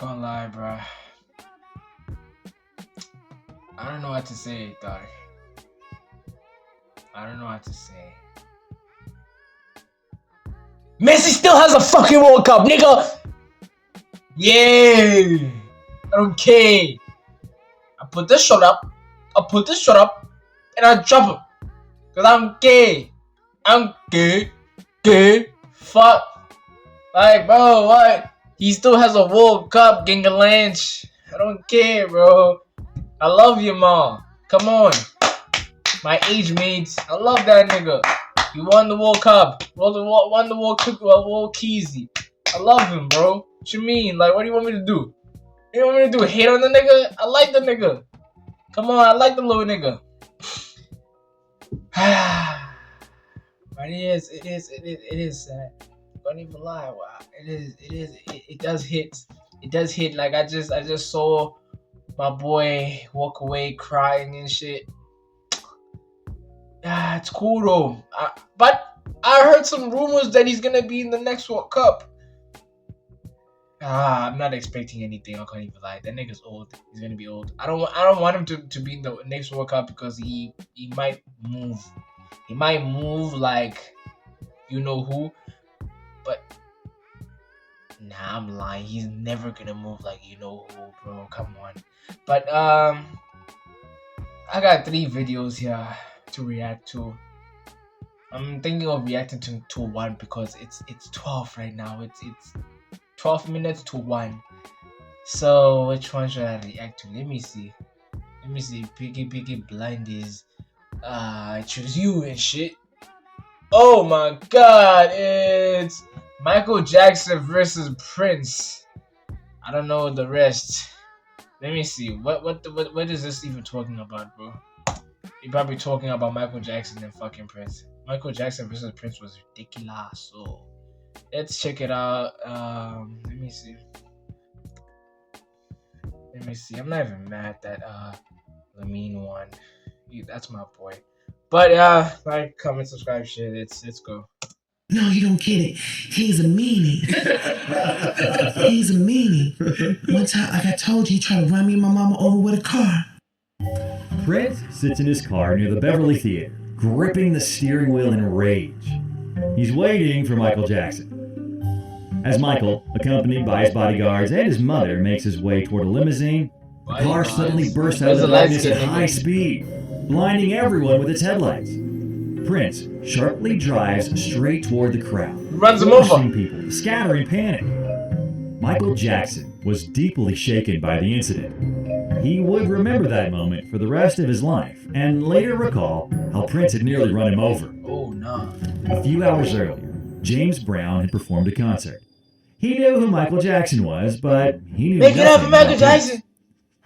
Can't lie, bro. I don't know what to say, dog. I don't know what to say. Messi still has a fucking World Cup, nigga! Yeah! I don't care. I put this shot up, and I drop him. Cause I'm gay. I'm gay. Gay. Fuck. Like, bro, what? He still has a World Cup, Gingalanch. I don't care, bro. I love you, ma. Come on. My age mates. I love that nigga. He won the World Cup. Won the World Keezy. I love him, bro. What you mean? Like, what do you want me to do? You know what you want me to do? Hate on the nigga? I like the nigga. Come on, I like the little nigga. But it is sad. Don't even lie. Wow. It does hit. It does hit. Like I just saw my boy walk away crying and shit. It's cool though. But I heard some rumors that he's gonna be in the next World Cup. I'm not expecting anything. I can't even lie. That nigga's old. He's gonna be old. I don't want him to be in the next World Cup because he might move. He might move like you know who. But nah, I'm lying. He's never gonna move like you know who, bro. Come on. But I got 3 videos here to react to. I'm thinking of reacting to one because it's 12 right now. It's 12 minutes to 1. So which one should I react to? Let me see. Piggy blind is I choose you and shit. Oh my god, it's Michael Jackson versus Prince. I don't know the rest. Let me see. What is this even talking about, bro? You're probably talking about Michael Jackson and fucking Prince. Michael Jackson versus Prince was ridiculous. So let's check it out. Let me see. I'm not even mad that Lamine won. That's my boy. But like, comment, subscribe, shit. Let's go. No, you don't get it. He's a meanie. He's a meanie. One time, like I told you, he tried to run me and my mama over with a car. Prince sits in his car near the Beverly Theater, gripping the steering wheel in rage. He's waiting for Michael Jackson. As Michael, accompanied by his bodyguards and his mother, makes his way toward a limousine, the car suddenly bursts out of the darkness at high speed, blinding everyone with its headlights. Prince sharply drives straight toward the crowd, runs him over. People scatter in panic. Michael Jackson was deeply shaken by the incident. He would remember that moment for the rest of his life, and later recall how Prince had nearly run him over. Oh no. A few hours earlier, James Brown had performed a concert. He knew who Michael Jackson was, but he knew Make it up for Michael Jackson!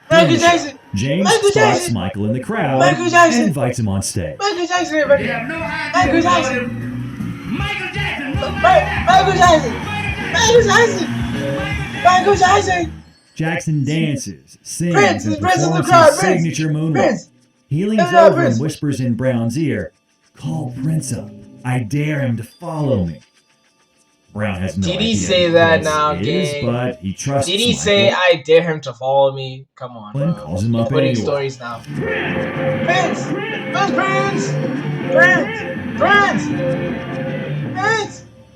Michael Jackson! James spots Michael in the crowd and invites him on stage. Michael Jackson, everybody! You have no idea. Michael Jackson! Michael Jackson! Michael Jackson! Michael Jackson! Michael Jackson! Jackson dances, sings, Prince, and Prince in the performs crowd, his Prince, signature moonwalk. Prince. He leans Hey, over Prince. and whispers in Brown's ear, "Call Prince up. I dare him to follow me." Brown has no Did idea he say who that Prince now, is, gang? but he trusts Did he Michael say, I dare him to follow me? Come on, and bro. calls him up Putting anyway. stories now. Prince! Prince! Prince! Prince!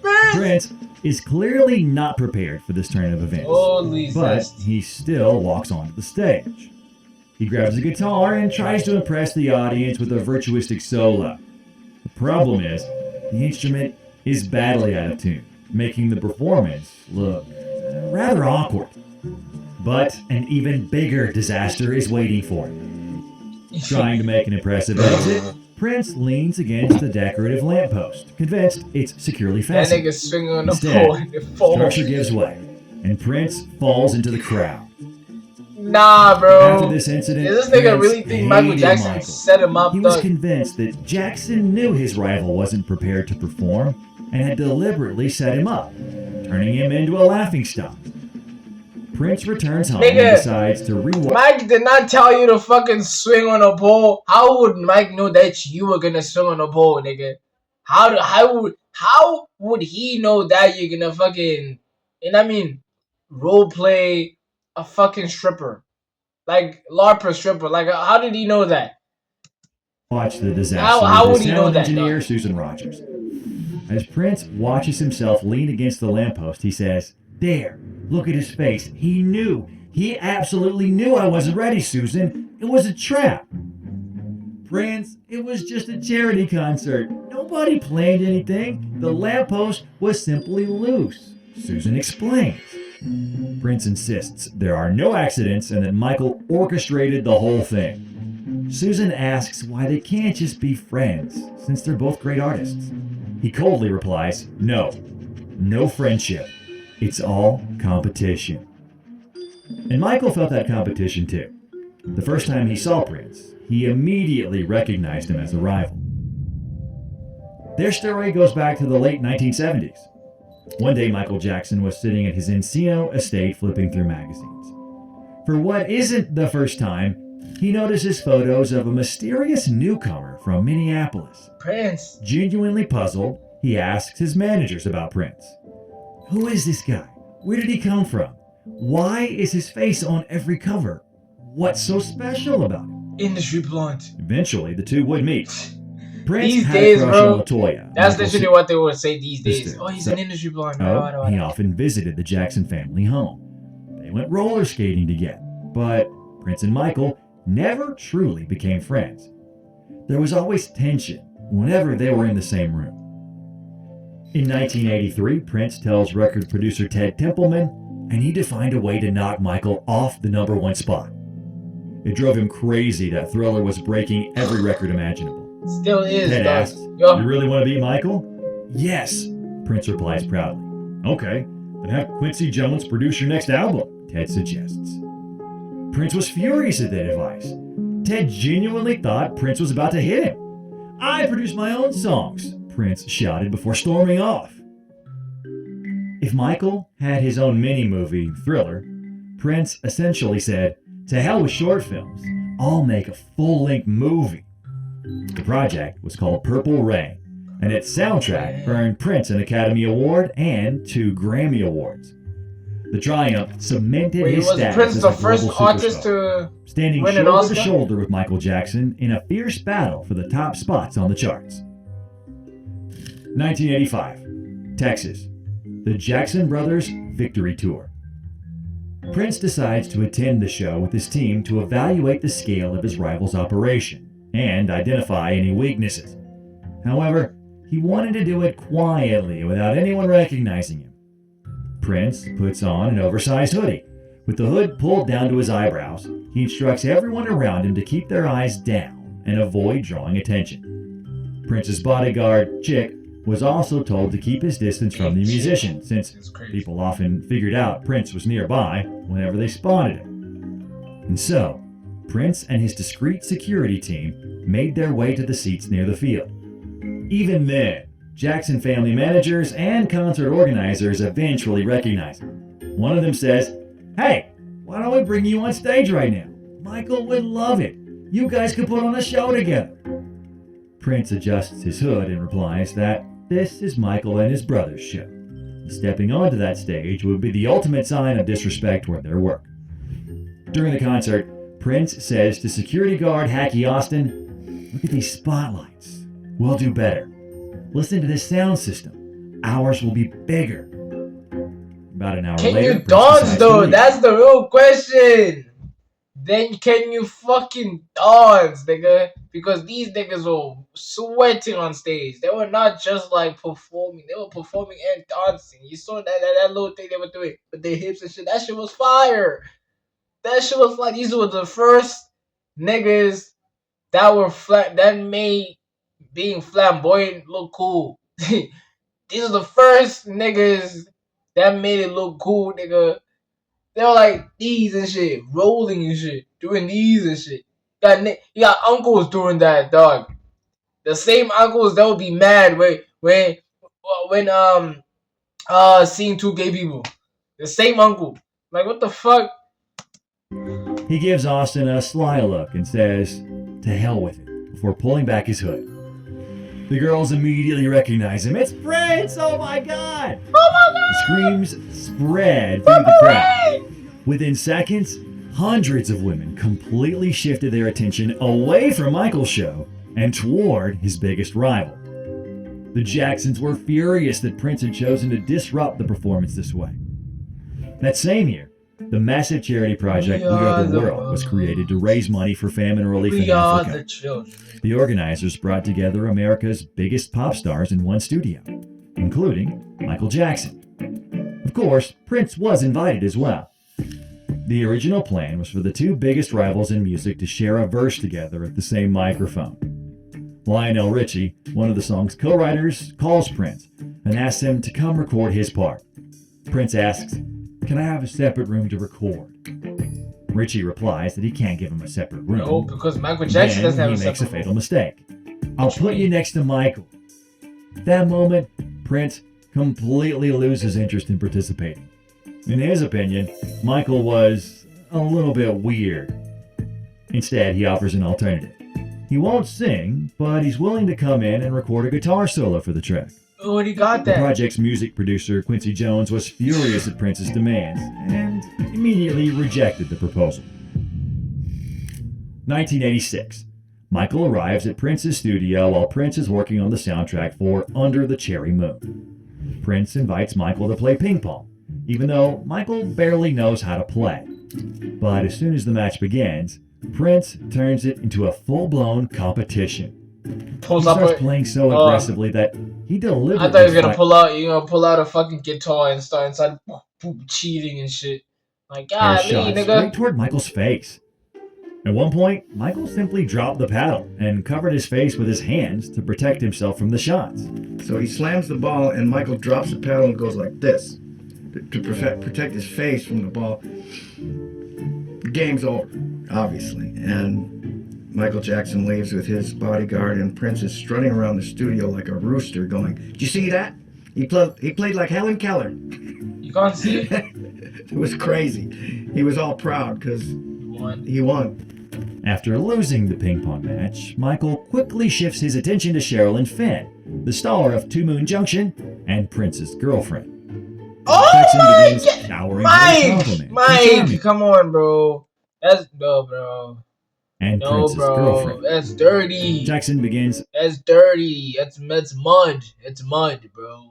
Prince! Prince is clearly not prepared for this turn of events, Holy but zest. he still walks onto the stage. He grabs a guitar and tries to impress the audience with a virtuistic solo. The problem is, the instrument is badly out of tune, making the performance look rather awkward. But an even bigger disaster is waiting for him. Trying to make an impressive exit, Prince leans against the decorative lamppost, convinced it's securely That fastened. nigga's swinging on the Instead, pole and it falls. structure gives way, and Prince falls into the crowd. Nah, bro. After this incident, Does this nigga Prince really think Michael hated Jackson Michael. set him up, He was dog? convinced that Jackson knew his rival wasn't prepared to perform and had deliberately set him up, turning him into a laughingstock. Prince returns home and Nigga, decides to rewatch. Mike did not tell you to fucking swing on a pole. How would Mike know that you were gonna swing on a pole, nigga? How would he know that you're gonna fucking, and I mean, role play a fucking stripper, like LARPer stripper. Like, how did he know that? Watch the disaster How with would his he know sound that, engineer, dog? Susan Rogers. As Prince watches himself lean against the lamppost, he says, "There, look at his face. He knew. He absolutely knew I wasn't ready, Susan. It was a trap." Prince, it was just a charity concert. Nobody planned anything. The lamppost was simply loose. Susan explains. Prince insists there are no accidents and that Michael orchestrated the whole thing. Susan asks why they can't just be friends, since they're both great artists. He coldly replies, "No, no friendship. It's all competition." And Michael felt that competition too. The first time he saw Prince, he immediately recognized him as a rival. Their story goes back to the late 1970s. One day, Michael Jackson was sitting at his Encino estate flipping through magazines. For what isn't the first time, he notices photos of a mysterious newcomer from Minneapolis. Prince. Genuinely puzzled, he asks his managers about Prince. Who is this guy? Where did he come from? Why is his face on every cover? What's so special about him? Industry blunt. Eventually, the two would meet. Prince These had days, a crush bro, on LaToya. that's Michael's literally what they would say these days. sister. Oh, he's So- an industry blunt. He often visited the Jackson family home. They went roller skating together, but Prince and Michael never truly became friends. There was always tension whenever they were in the same room. In 1983, Prince tells record producer Ted Templeman I need to find a way to knock Michael off the #1 spot. It drove him crazy that Thriller was breaking every record imaginable. Still is, Ted dog. asks, Yo, "You really want to beat Michael?" "Yes," Prince replies proudly. "Okay, then have Quincy Jones produce your next album," Ted suggests. Prince was furious at that advice. Ted genuinely thought Prince was about to hit him. "I produce my own songs," Prince shouted before storming off. If Michael had his own mini-movie, Thriller, Prince essentially said, "To hell with short films, I'll make a full-length movie." The project was called Purple Rain, and its soundtrack earned Prince an Academy Award and 2 Grammy Awards. The triumph cemented wait, his was status Prince as the a first global artist superstar, to standing win an shoulder to Oscar? shoulder with Michael Jackson in a fierce battle for the top spots on the charts. 1985, Texas, the Jackson Brothers Victory Tour. Prince decides to attend the show with his team to evaluate the scale of his rival's operation and identify any weaknesses. However, he wanted to do it quietly without anyone recognizing him. Prince puts on an oversized hoodie. With the hood pulled down to his eyebrows, he instructs everyone around him to keep their eyes down and avoid drawing attention. Prince's bodyguard, Chick, was also told to keep his distance from the musician, since It's crazy. people often figured out Prince was nearby whenever they spotted him. And so, Prince and his discreet security team made their way to the seats near the field. Even then, Jackson family managers and concert organizers eventually recognize him. One of them says, "Hey, why don't we bring you on stage right now? Michael would love it. You guys could put on a show together." Prince adjusts his hood and replies that this is Michael and his brother's show. Stepping onto that stage would be the ultimate sign of disrespect toward their work. During the concert, Prince says to security guard Hackey Austin, "Look at these spotlights. We'll do better. Listen to this sound system. Ours will be bigger." About an hour Can later, you Prince dance decides to though? leave. That's the real question. Then can you fucking dance, nigga? Because these niggas were sweating on stage. They were not just like performing. They were performing and dancing. You saw that little thing they were doing with their hips and shit. That shit was fire. That shit was like these were the first niggas that were that made being flamboyant look cool. These are the first niggas that made it look cool, nigga. They were like these and shit, rolling and shit, doing these and shit. You got uncles doing that, dog. The same uncles that would be mad when seeing 2 gay people. The same uncle. Like what the fuck? He gives Austin a sly look and says, "To hell with it," before pulling back his hood. The girls immediately recognize him. "It's Prince! Oh my god!" Oh my god! Screams spread through the crowd. Within seconds, hundreds of women completely shifted their attention away from Michael's show and toward his biggest rival. The Jacksons were furious that Prince had chosen to disrupt the performance this way. That same year, the massive charity project We Are the World was created to raise money for famine relief in Africa. The children. The organizers brought together America's biggest pop stars in one studio, including Michael Jackson. Of course, Prince was invited as well. The original plan was for the two biggest rivals in music to share a verse together at the same microphone. Lionel Richie, one of the song's co-writers, calls Prince and asks him to come record his part. Prince asks, "Can I have a separate room to record?" Richie replies that he can't give him a separate room. No, because Michael Jackson doesn't have a He makes a separate fatal mistake. "I'll put you next to Michael." At that moment, Prince completely loses interest in participating. In his opinion, Michael was a little bit weird. Instead, he offers an alternative. He won't sing, but he's willing to come in and record a guitar solo for the track. Oh, and he got The that. project's music producer, Quincy Jones, was furious at Prince's demands and immediately rejected the proposal. 1986. Michael arrives at Prince's studio while Prince is working on the soundtrack for Under the Cherry Moon. Prince invites Michael to play ping pong, even though Michael barely knows how to play. But as soon as the match begins, Prince turns it into a full-blown competition. Pulls He up starts a, playing so aggressively that he deliberately I thought he was gonna fight- pull out a fucking guitar and start cheating and shit. Like, fire God, shots nigga. straight toward Michael's face. At one point, Michael simply dropped the paddle and covered his face with his hands to protect himself from the shots. So he slams the ball, and Michael drops the paddle and goes like this to protect his face from the ball. The game's over, obviously, and Michael Jackson leaves with his bodyguard, and Prince is strutting around the studio like a rooster going, "Did you see that? He played like Helen Keller." You can't see it? It was crazy. He was all proud because One. he won. After losing the ping pong match, Michael quickly shifts his attention to Sherilyn Fenn, the star of Two Moon Junction and Prince's girlfriend. Oh Jackson my begins God! showering her with compliments. Mike, come on, bro. That's no, bro. And No, Prince's bro. girlfriend. That's dirty. Jackson begins That's dirty. That's mud. It's mud, bro.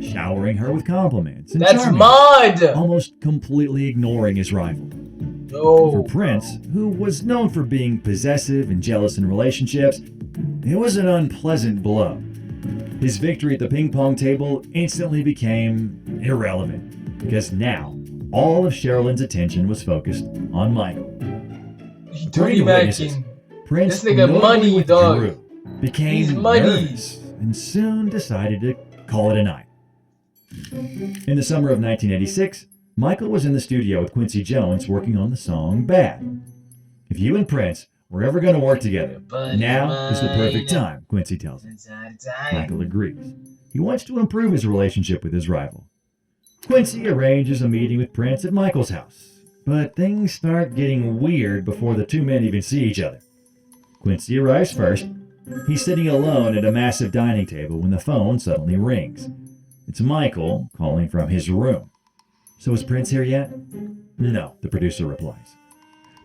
showering her with compliments and That's charming her, mud. almost completely ignoring his rival. For No. Prince, who was known for being possessive and jealous in relationships, it was an unpleasant blow. His victory at the ping pong table instantly became irrelevant, because now all of Sherilyn's attention was focused on Michael. Dirty According to witnesses, Mackin. Prince This nigga notably money, withdrew, dog. became He's money. nervous, and soon decided to call it a night. In the summer of 1986, Michael was in the studio with Quincy Jones working on the song Bad. If you and Prince were ever going to work together, now is the perfect time, Quincy tells him. Michael agrees. He wants to improve his relationship with his rival. Quincy arranges a meeting with Prince at Michael's house, but things start getting weird before the two men even see each other. Quincy arrives first. He's sitting alone at a massive dining table when the phone suddenly rings. It's Michael calling from his room. "So is Prince here yet?" "No," the producer replies.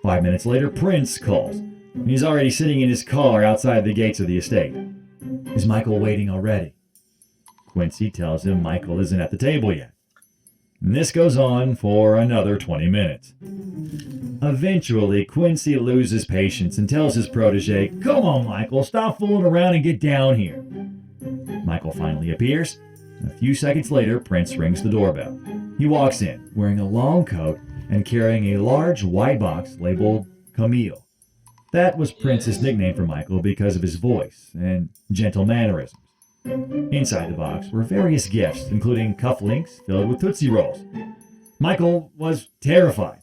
5 minutes later, Prince calls. He's already sitting in his car outside the gates of the estate. "Is Michael waiting already?" Quincy tells him Michael isn't at the table yet. And this goes on for another 20 minutes. Eventually, Quincy loses patience and tells his protege, "Come on, Michael, stop fooling around and get down here." Michael finally appears. A few seconds later, Prince rings the doorbell. He walks in, wearing a long coat and carrying a large white box labeled Camille. That was Prince's nickname for Michael because of his voice and gentle mannerisms. Inside the box were various gifts, including cufflinks filled with Tootsie Rolls. Michael was terrified.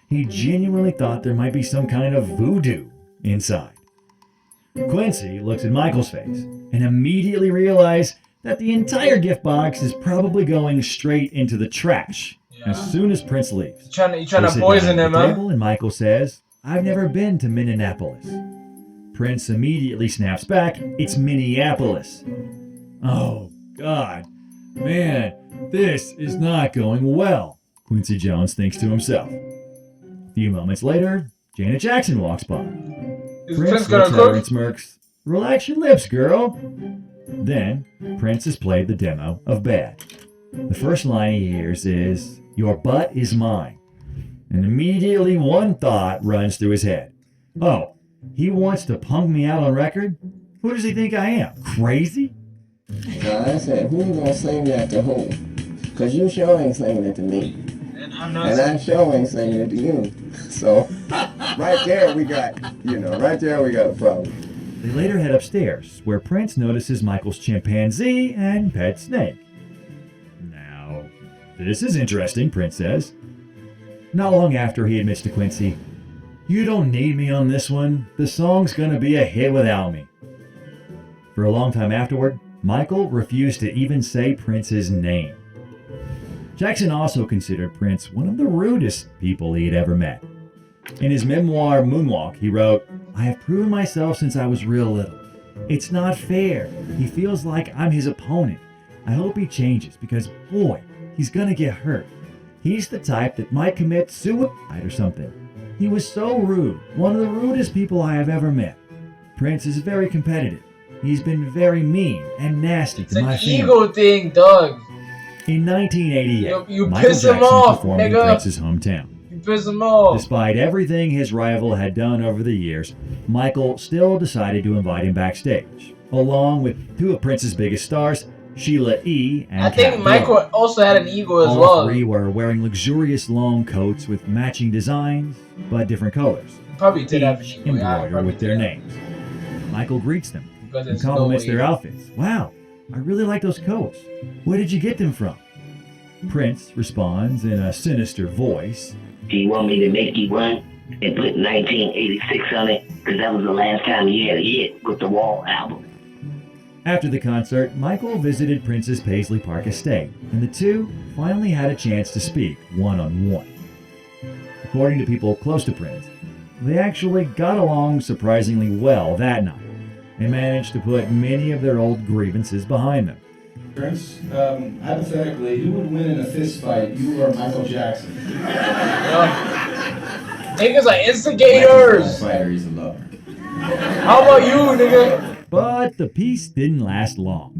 He genuinely thought there might be some kind of voodoo inside. Quincy looks at Michael's face and immediately realized that the entire gift box is probably going straight into the trash as soon as Prince leaves. You trying They to sit poison down at him, the huh? table, and Michael says, "I've never been to Minneapolis." Prince immediately snaps back, "It's Minneapolis." "Oh, God. Man, this is not going well," Quincy Jones thinks to himself. few moments later, Janet Jackson walks by. Is Prince Prince gonna looks at her and cook? smirks. Relax your lips, girl. Then, Prince has played the demo of Bad. The first line he hears is, "Your butt is mine." And immediately one thought runs through his head. Oh, he wants to punk me out on record? Who does he think I am? Crazy? Now I said, who you gonna sing that to who? Cause you sure ain't singing it to me. And I'm not. And I sure ain't singing it to you. So, right there we got a problem. They later head upstairs, where Prince notices Michael's chimpanzee and pet snake. Now, this is interesting, Prince says. Not long after, he admits to Quincy, "You don't need me on this one. The song's gonna be a hit without me." For a long time afterward, Michael refused to even say Prince's name. Jackson also considered Prince one of the rudest people he had ever met. In his memoir, Moonwalk, he wrote, "I have proven myself since I was real little. It's not fair. He feels like I'm his opponent. I hope he changes because, boy, he's gonna get hurt. He's the type that might commit suicide or something. He was so rude, one of the rudest people I have ever met. Prince is very competitive. He's been very mean and nasty It's to an my family." ego thing, Doug. In 1988, You Michael piss him Jackson off, performed in nigga. Prince's hometown. You piss him off. Despite everything his rival had done over the years, Michael still decided to invite him backstage, along with two of Prince's biggest stars, Sheila E. and I think Kat Michael Dillon. also had an ego as All well. three were wearing luxurious long coats with matching designs, but different colors, Probably did have an each ego. Yeah, embroidered probably with their did. names. Michael greets them Because and there's no compliments way. their outfits. "Wow, I really like those coats. Where did you get them from?" Prince responds in a sinister voice, Do you want me to make you one and put 1986 on it? Because that was the last time he had a hit with the Wall album. After the concert, Michael visited Prince's Paisley Park estate, and the two finally had a chance to speak one-on-one. According to people close to Prince, they actually got along surprisingly well that night and managed to put many of their old grievances behind them. Prince, hypothetically, who would win in a fist fight, you or Michael Jackson? Niggas are instigators. Fighter, he's a lover. How about you, nigga? But the peace didn't last long.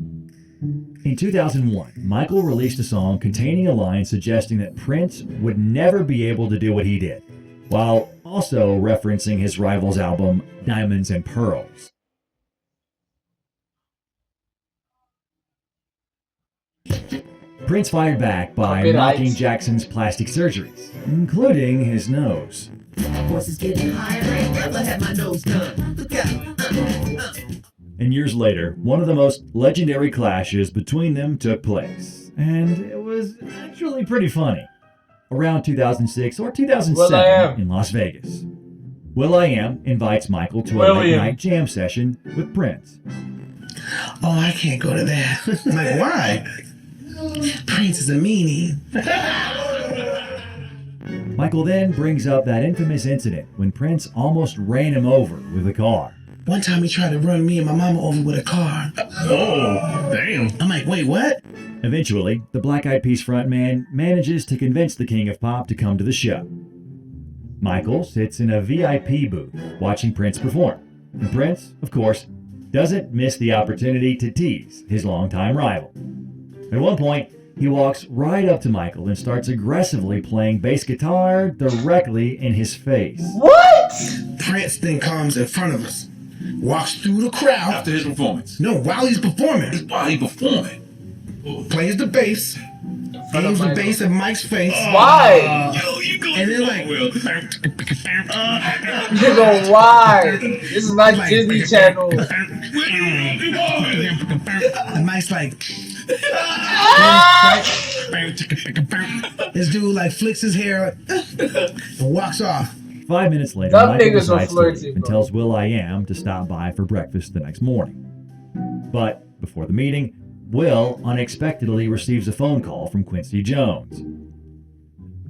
In 2001, Michael released a song containing a line suggesting that Prince would never be able to do what he did, while also referencing his rival's album, Diamonds and Pearls. Prince fired back by bit mocking ice. Jackson's plastic surgeries, including his nose. Voice is getting higher. I ain't never had my nose done. Look out. And years later, one of the most legendary clashes between them took place. And it was actually pretty funny. Around 2006 or 2007 Will.i.am. in Las Vegas. Will.i.am invites Michael to a William. late-night jam session with Prince. Oh, I can't go to that. I'm like, why? Prince is a meanie. Michael then brings up that infamous incident when Prince almost ran him over with a car. One time he tried to run me and my mama over with a car. Oh, damn. I'm like, wait, what? Eventually, the Black Eyed Peas frontman manages to convince the King of Pop to come to the show. Michael sits in a VIP booth watching Prince perform. And Prince, of course, doesn't miss the opportunity to tease his longtime rival. At one point, he walks right up to Michael and starts aggressively playing bass guitar directly in his face. What? Prince then comes in front of us, walks through the crowd. After his performance. No, while he's performing, While he performing. plays the bass, aims the bass at Mike's face. Why? Yo, you go. And then like, You know why? This is not Disney Channel. and Mike's like, this dude like flicks his hair and walks off. 5 minutes later, Some Michael niggas are decides to flirty, leave and bro. tells Will.i.am to stop by for breakfast the next morning. But before the meeting, Will unexpectedly receives a phone call from Quincy Jones.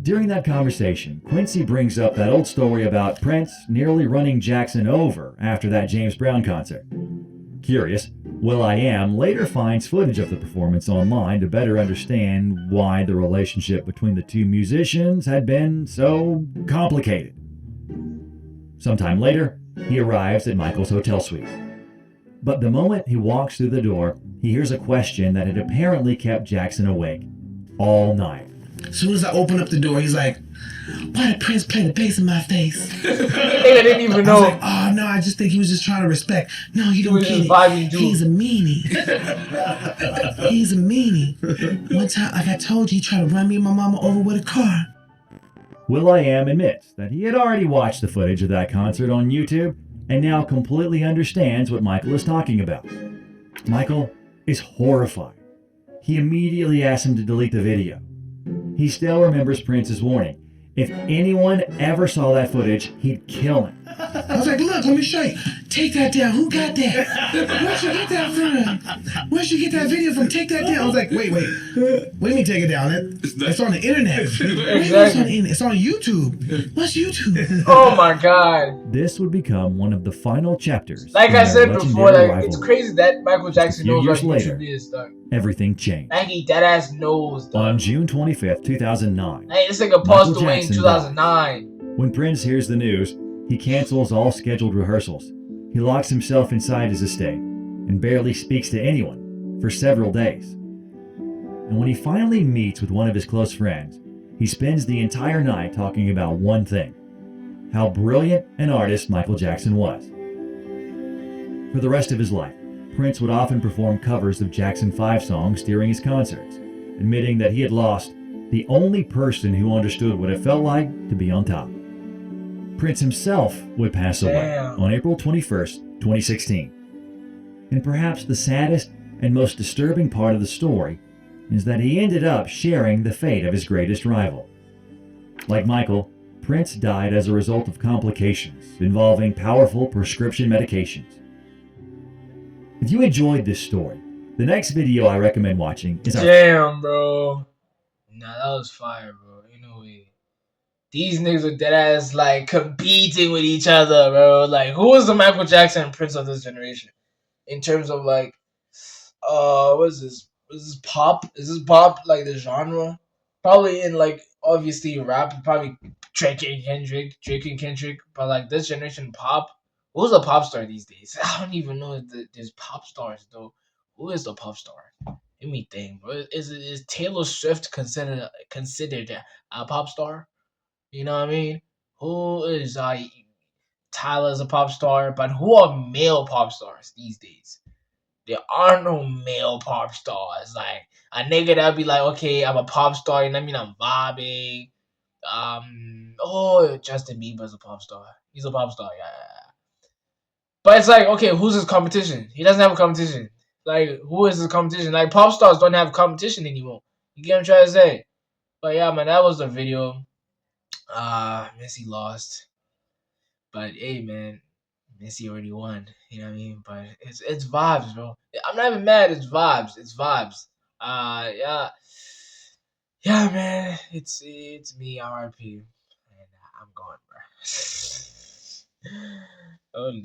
During that conversation, Quincy brings up that old story about Prince nearly running Jackson over after that James Brown concert. Curious, Will.i.am later finds footage of the performance online to better understand why the relationship between the two musicians had been so complicated. Sometime later, he arrives at Michael's hotel suite. But the moment he walks through the door, he hears a question that had apparently kept Jackson awake all night. As soon as I open up the door, he's like, "Why did Prince play the bass in my face?" Nigga didn't even I was know. like, "Oh no, I just think he was just trying to respect." No, you don't was get just it. vibing, dude. He's a meanie. He's a meanie. One time, like I told you, he tried to run me and my mama over with a car. will.i.am admits that he had already watched the footage of that concert on YouTube and now completely understands what Michael is talking about. Michael is horrified. He immediately asks him to delete the video. He still remembers Prince's warning. If anyone ever saw that footage, he'd kill him. I was like, "Look, let me show you. Take that down. Who got that? Where'd you get that from? Where'd you get that video from? Take that down." I was like, wait. What do you mean take it down? It's on the internet. Exactly. It's on YouTube. What's YouTube? Oh my god. This would become one of the final chapters. Like in I their said before, legendary like it's rivalry. crazy that Michael Jackson few knows what years later. YouTube is, dog. Everything changed. Like he dead ass knows, dog. On June 25th, 2009, Hey, this nigga Michael passed away in Jackson 2009. when Prince hears the news, he cancels all scheduled rehearsals. He locks himself inside his estate and barely speaks to anyone for several days. And when he finally meets with one of his close friends, he spends the entire night talking about one thing: how brilliant an artist Michael Jackson was. For the rest of his life, Prince would often perform covers of Jackson 5 songs during his concerts, admitting that he had lost the only person who understood what it felt like to be on top. Prince himself would pass away Damn. on April 21st, 2016. And perhaps the saddest and most disturbing part of the story is that he ended up sharing the fate of his greatest rival. Like Michael, Prince died as a result of complications involving powerful prescription medications. If you enjoyed this story, the next video I recommend watching is our Damn, bro. Nah, that was fire, bro. Ain't no way. These niggas are dead ass like competing with each other, bro. Like, who is the Michael Jackson and Prince of this generation? In terms of like, what is this? Is this pop? Is this pop like the genre? Probably in like obviously rap, probably Drake and Kendrick. But like this generation pop, who's a pop star these days? I don't even know if there's pop stars though. Who is the pop star? Let me think, bro. Is Taylor Swift considered a pop star? You know what I mean? Who is Tyler's a pop star, but who are male pop stars these days? There are no male pop stars. Like a nigga that'd be like, okay, I'm a pop star, and I mean I'm vibing. Justin Bieber's a pop star. He's a pop star, yeah. But it's like, okay, who's his competition? He doesn't have a competition. Like, who is his competition? Like, pop stars don't have competition anymore. You get what I'm trying to say? But yeah, man, that was the video. Messi lost. But hey, man, Messi already won. You know what I mean? But it's vibes, bro. I'm not even mad. It's vibes. It's vibes. Yeah, yeah, man. It's me, RIP, and I'm gone, bro. Holy.